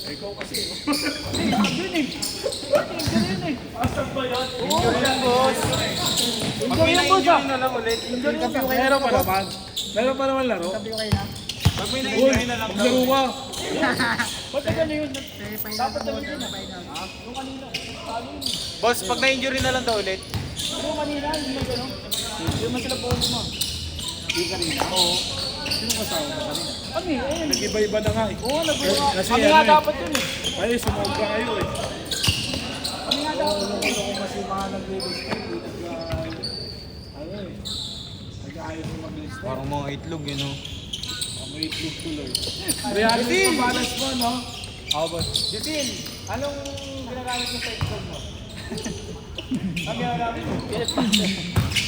Ikaw kasi. Yun eh. Yun eh. Asan ba yan? Injury lang, boss. Pag may na-injury na lang ulit. Meron pa naman. Meron pa naman laro. Sabi ko kayo na. Pag may na-injury na lang daw. Laro ka. Ba't ka yun? Dapat na yun. Yung kanina. Talo yun. Boss, pag na-injury na lang daw ulit. Yung kanina, yung mag ano? Yung man sila po mo. Yung kanina? Oo. Sino kasama mo kanina? Kami, ayun. Nag-iba-iba na nga eh. Oo, nagbuha. Kasi Kami ano nga eh. dapat yun eh. Ay, sumobra kayo eh. Kami nga dapat. Ako kasi mga nag-list ano eh. Nag-ayos mo mag-list. Parang mga itlog yun, no? May itlog tuloy. Reality sa balance mo, no? Ako, boss. Justin, anong ginagamit mo sa itlog mo? Ang ginagamit mo?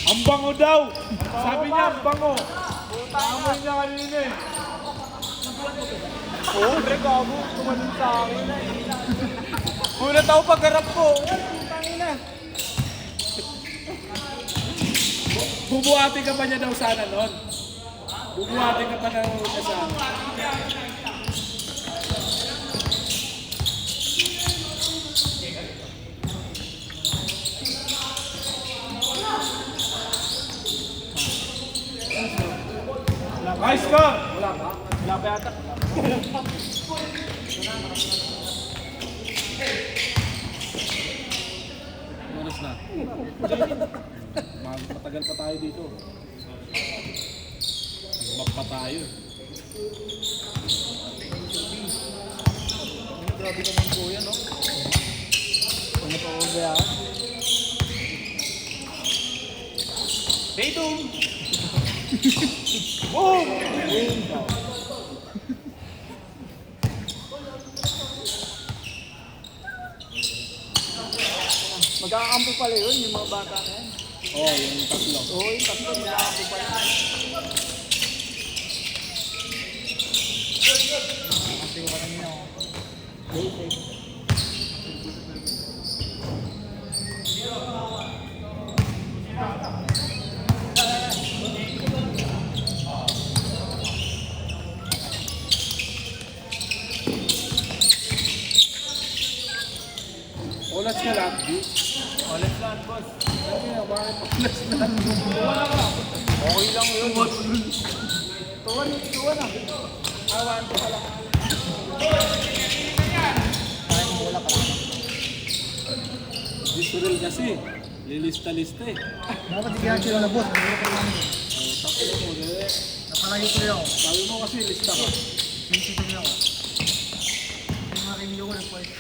Ang bango daw! Sabi niya, ang bango! Amoy niya kanina eh. Oo, pre, kabo. Tumanin sa akin na eh. Gulat ako pagharap ko. Tangina. Bubuhati ka pa niya daw sana nun. Bubuhati ka pa daw niya sana. Nice score! Wala ba? Wala ba yata? Oras na. Matagal pa tayo dito. Mag-map pa tayo. Grabe naman po yan, no? Ano pa ako ba yan? Tatum! Boom! Magkakampo pala yun, yung mga bata na yan. Oo, yung tatlo. Oo, yung tatlo, magkakampo pala. Sabi ko kanina. Olas ka lang, G. Olas lang, boss. Sabi nga, bakit olas lang? Okay lang yun. Tuwan na. Awan ko pala. Parang bola pa lang. Visual kasi. Lilista-lista eh. Dapat bigyan sila na boss. Bola pa lang. Tapos mo, Napalayo ko rin ako. sabi mo kasi lista ka. Busy ko rin ako. Yung mga kaibigan ko nag-fight.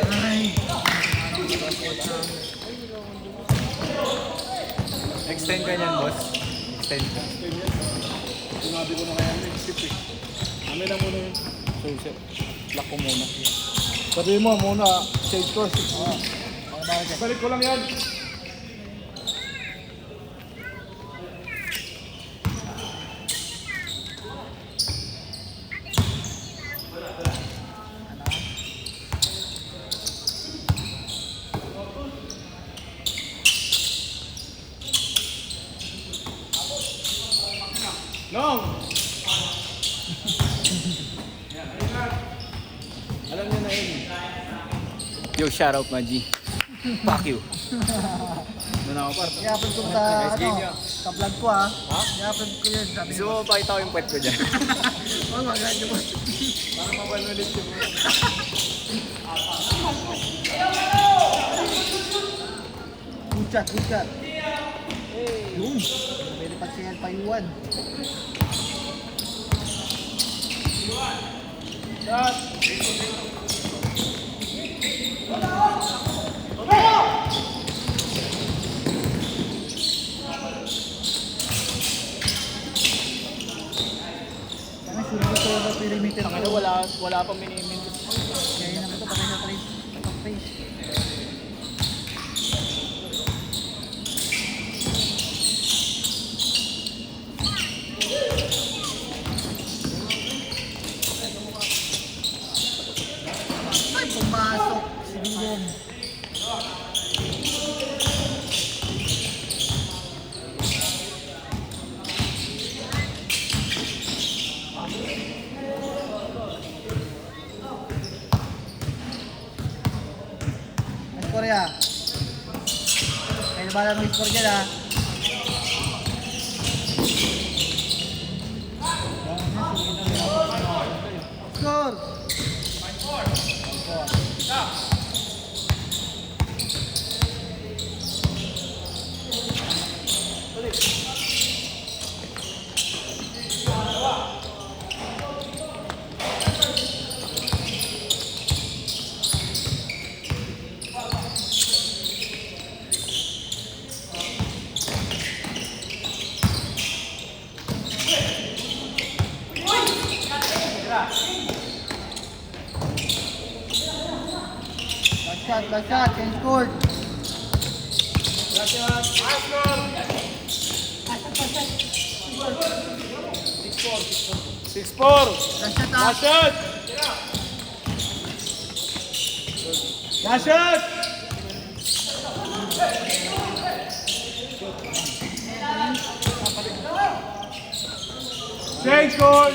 Ay! Extend ka niyan, boss. Extend ka. Sinabi ko na kaya nag-skip eh. Amin na muna yun. So, lock ko muna. Sabi mo muna, stage course. Balik ko lang yan. Long! Alam niyo na yun. Yo, shout out, Maji. Fuck you. Doon ako par. I-upload ko sa Nice game ano, niya. sa vlog ko ha. I-upload ko yun. Sabi Gusto ko. mo pakita ko yung pet ko dyan. Oh, maganda mo. Para mabalulit yung Good shot, good shot. Yun. Pwede pag-singal pa Yuan. Kaya sure ko sa perimeter ko. Ano, wala pang minimin. Kaya yun naman ito, patay na trace. Patay. Ay, pumasok. Sigurong. kuya. Kaya na bala mo score dyan ha. Score! Last shot, and scored. Six, four. Last shot ha. Last shot. Last shot. Change goal.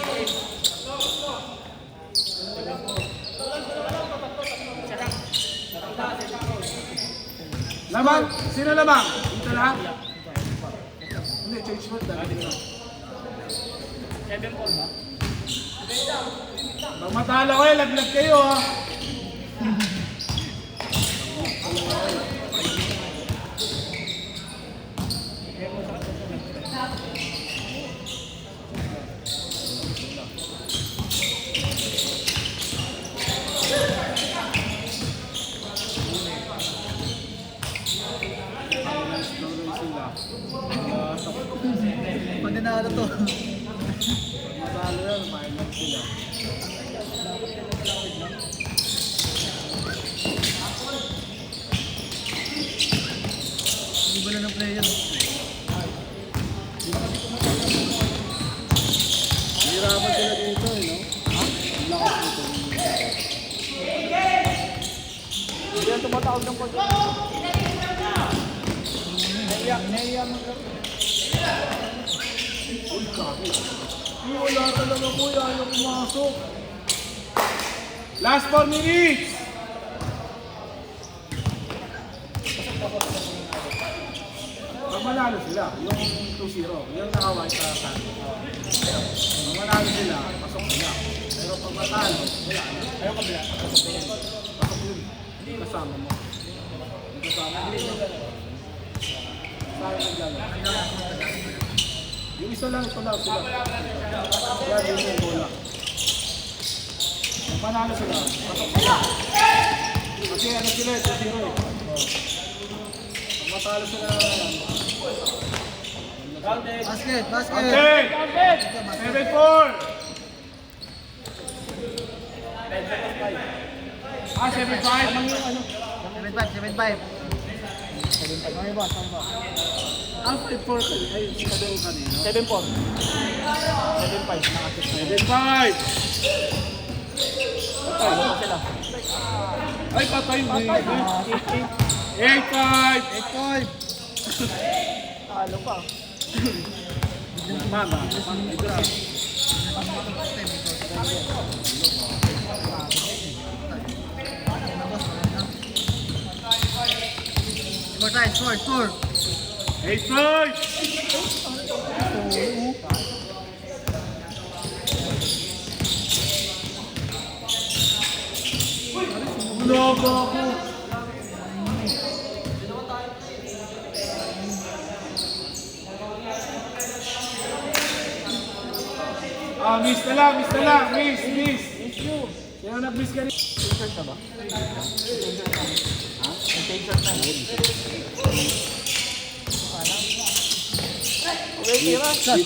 Lamang, sino lamang? Dito na? Hindi, change mo. Pag matalo kayo, laglag kayo ha. Pag nanalo to. Matalo yan, final sila. Hindi ba na ng player? Hirapan sila dito no? Ang lakas nito. Hindi yan tumatawag ng coach. Naiyak mo lang. Wala talaga kuya, ayaw pumasok. Last 4 minutes! Pag manalo sila, yung 2-0, yung nakaway sa akin. Pag manalo sila, pasok sila. Pero pag matalo, wala na. Ayaw kabila. Pasok yun. Hindi kasama mo. Hindi kasama mo. Saan naglalaro? Yung isa lang, ito lang sila. Kaya din yung bola. Kung panalo sila, pasok sila. Kasi ano sila, 2-0 eh. Pag matalo sila na yan. Basket, basket. Okay! 7-4! Ah, 7-5 lang yung ano. 7-5, 7-5. Ano ba? Ano ba? Ah, 5-4 ay, sabi ko kanina. 7-4. 7-5. Nakasip na. 7-5! Ano pa sila? Ay, patay mo eh. 8-5! 8-5. Talo pa. Mama, ito lang. Score tayo, score, score. 8-5! Lobo ako. Ah, miss na lang, miss. Miss you. Kaya nag-miss ka rin. T-shirt na ba? Ha? May t-shirt na. Okay, tira. Shot.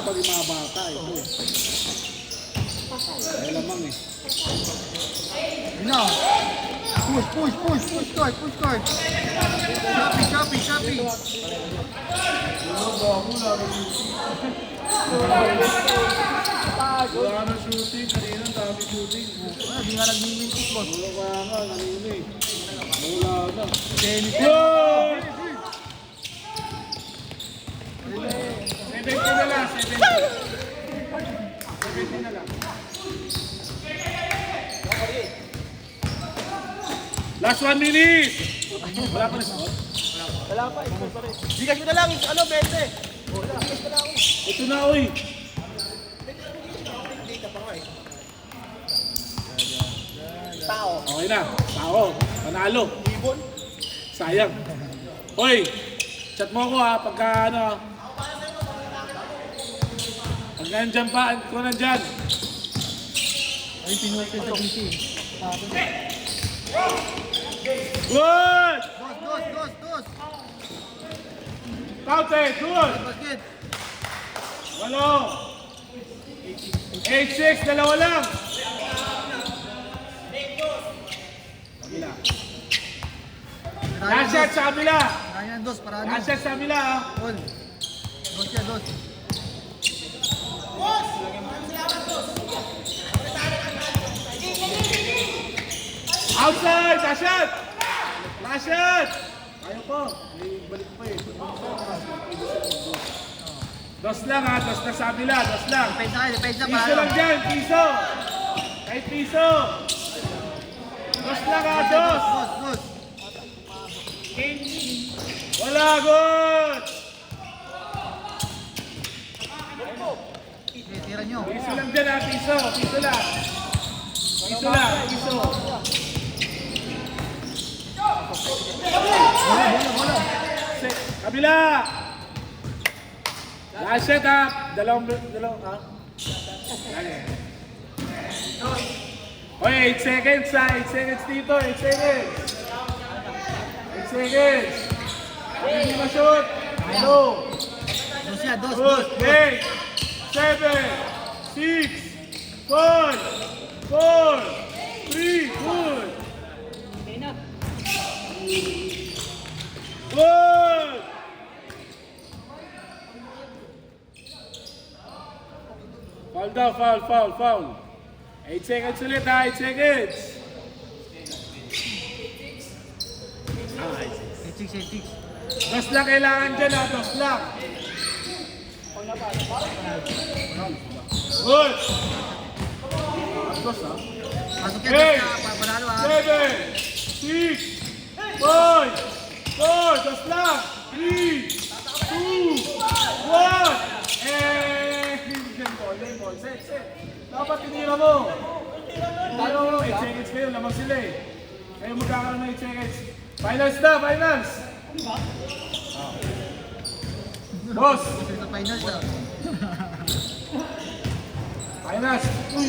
Pag yung mga bata, ito eh. Ay lamang eh. No. Push card. Shopping. Wala na shooting, kanina ang dami shooting. Di nga nag-mintis, boss. Wala ka nga, kanina eh. Wala na. Tennis. Goal! 70 na lang, 70. 70 na lang. Last 1 minute! Wala pa rin score? Wala pa, ikaw pa rin. Bigas mo na lang, ano, 20. Ito na, uy. Tao. Okay na. Tao. Panalo. Ibon. Sayang. Hoy, chat mo ako ha, pagka ano. Pag nandyan pa, kung nandyan. Ay, pinutin sa DC. Good! Dos. Paute, good! Basket. Walo. 8-6, dalawa lang. Kabila. Last shot sa kabila. Ryan, dos. Para ano? Last shot sa kabila ha. Gol. Dos yan, dos. Outside, last shot! Last shot! Ayaw ko. May balik pa eh. Dos lang ha, dos na sa kabila, dos lang. Depensa Piso para lang ano? dyan, piso. Kahit piso. Dos lang ha, dos. Dos. Wala, good. Tira nyo. Piso lang dyan ha, piso. Piso lang. Piso lang, piso. Bola. Kabila. Last shot ha. Dalawang ha. Oy, 8 seconds ha. 8 seconds dito, 8 seconds. 8 seconds. Hindi ma-shoot. Hello. Dos yan, dos. Good. 8, 7, 6, 5, 4, 3, good. Good. Foul daw, foul. 8 seconds ulit ha, 8 seconds. 86. Dos lang kailangan dyan ha, dos lang. Good. Dos ha. Pasok yan, Hey! dos na. Panalo ha. 7, 6, 5, 4, dos lang. 3, 2, 1. Ball. Set. Dapat tinira mo. Tinira mo. 8 seconds kayo, lamang sila eh. Kayo magkakaroon ng 8 seconds. Finals na, finals. Boss, Sa finals na. finals. Uy.